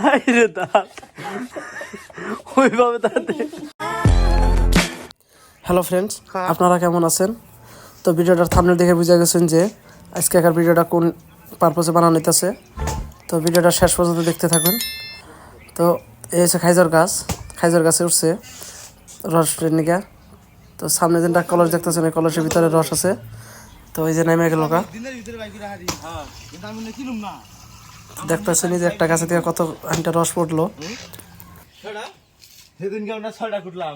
আরে দাঁত ওইভাবে দাঁতে। হ্যালো ফ্রেন্ডস, আপনারা কেমন আছেন? তো ভিডিওটার থাম্বনেল দেখে বুঝে গেছেন যে আজকেকার ভিডিওটা কোন পারপোজে বানানো হইতেছে। তো ভিডিওটা শেষ পর্যন্ত দেখতে থাকুন। তো এই হচ্ছে খাইজর গাছে উঠছে রস নিকা। তো সামনে যেটা কলস দেখতেছেন এই কলসের ভিতরে রস আছে। তো ওই যে নেমে গেল দেখতেছেন যে একটা গাছে থেকে কত ঘন্টা রস পড়লো। সেদিনকে আমরা 6টা কুটলাম।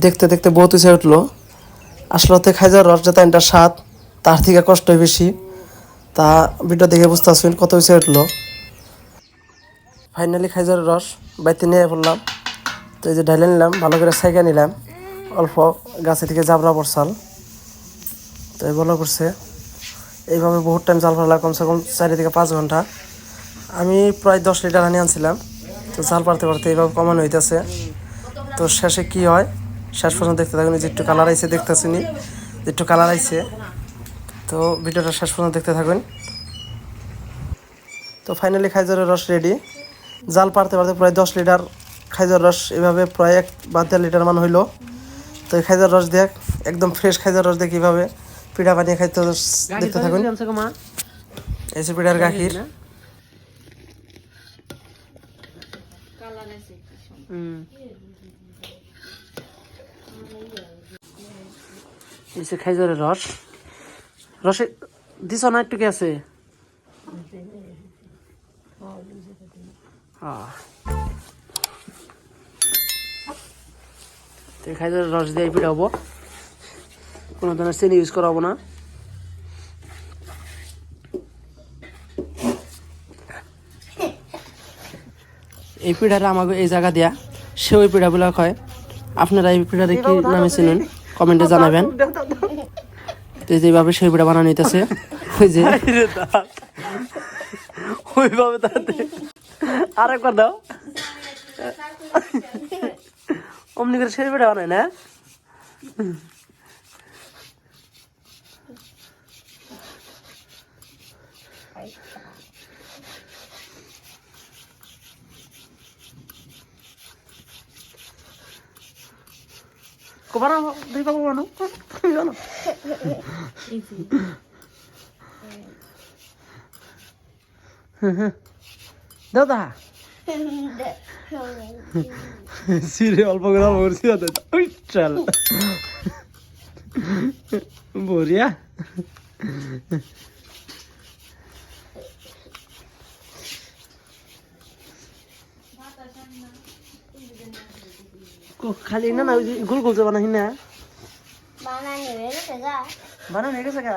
দেখতে দেখতে বহুত উঠে উঠলো। আসলে খাইজার রস যেটা এটা স্বাদ তার থেকে কষ্ট বেশি। তা ভিডিও দেখে বুঝতে পারছেন কত উঠে উঠলো। ফাইনালি খাইজার রস বাইতে নিয়ে পড়লাম। তো এই যে ঢাইলে নিলাম, ভালো করে সাইকা নিলাম, অল্প গাছে থেকে জাবরা পড়ছাল। তো এগুলো করছে এইভাবে বহুত টাইম জাল পারলাম, কমসে কম 4 থেকে 5 ঘন্টা। আমি প্রায় 10 লিটার আনি আনছিলাম। তো জাল পারতে পারতে এইভাবে কমানো হইতেছে। তো শেষে কি হয় শেষ পর্যন্ত দেখতে থাকুন। যে একটু কালার আইছে দেখতেছিনি, একটু কালার আইছে। তো ভিডিওটা শেষ পর্যন্ত দেখতে থাকুন। তো ফাইনালি খাইজরের রস রেডি। জাল পারতে পারতে প্রায় 10 লিটার খাইজর রস এভাবে প্রায় 1 বা 1.5 লিটার মান হইলো। তো এই খাইজর রস দেখ একদম ফ্রেশ খাইজর রস দিয়ে কীভাবে পিঠা বানিয়ে খাইতে দেখতে থাকুন। এই যে পিঠার গাখির। এই যে খাইজরের রস, রসে দিছ না একটু কি আছে? খাইজরের রস দিয়ে পিঠা হবো, কোনো ধরনের চিনি ইউজ করা হবো না। এই পিঠাটা আমাকে এই জায়গা দিয়া সে ওই পিঠাগুলো খায়। আপনারা এই পিঠাটা কি নামে চিনুন কমেন্টে জানাবেন। তো যেভাবে সেই পিঠা বানানো হইতেছে ওই যে ওইভাবে দাঁতে আরেকবার দাও অমনি করে সেই পিঠা বানায় না। বানাবো দুই পাবো বানো তুমি জানো দাদা সিরে অল্প করে করছি চল বরিয়া। খালি না না গোল গোল যাবা না হিনা বানানো হয়ে গেছে গা।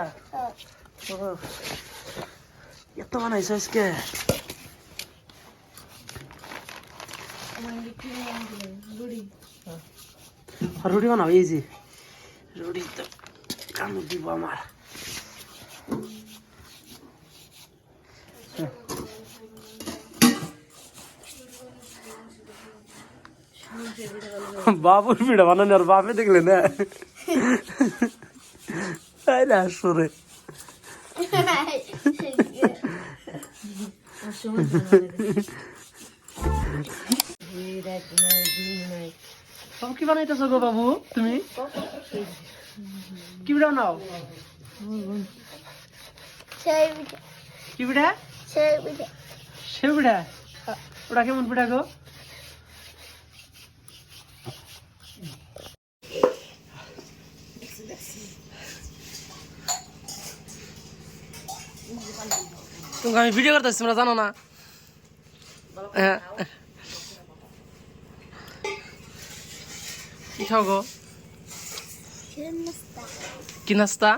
এত বানাইছো আজকে? রুটি বানাও, এই যে রুটি তো কামড় দিব আমার। বাবুর পিঠা বানানো আর বাপে দেখলে না আসরে কি বানাইতেছো গো বাবু? তুমি কি পিঠা বানাও? কি পিঠা? সেউ পিঠা। ওটা কেমন পিঠা গো? তোমাকে আমি ভিডিও করতেছি, তোমরা জানো না? কি খাও গো? কি নাস্তা?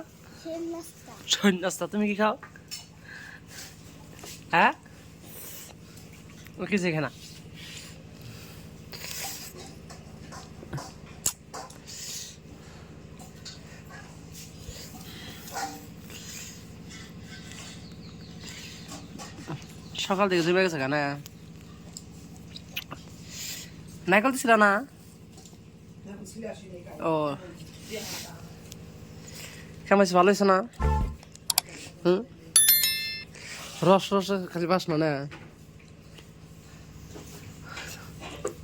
নাস্তা। তুমি কি খাও? হ্যাঁ কিছু খানা। সকাল থেকে জমে গেছে কেন নাইকল দিছিল না ও কেমন ভালো হয়েছে না হুম রস রস খালি বাস না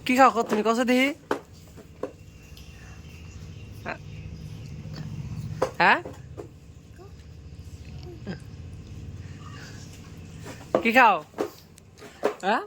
কি খাও তুমি কষে দেখি হ্যাঁ কি খাও হ্যাঁ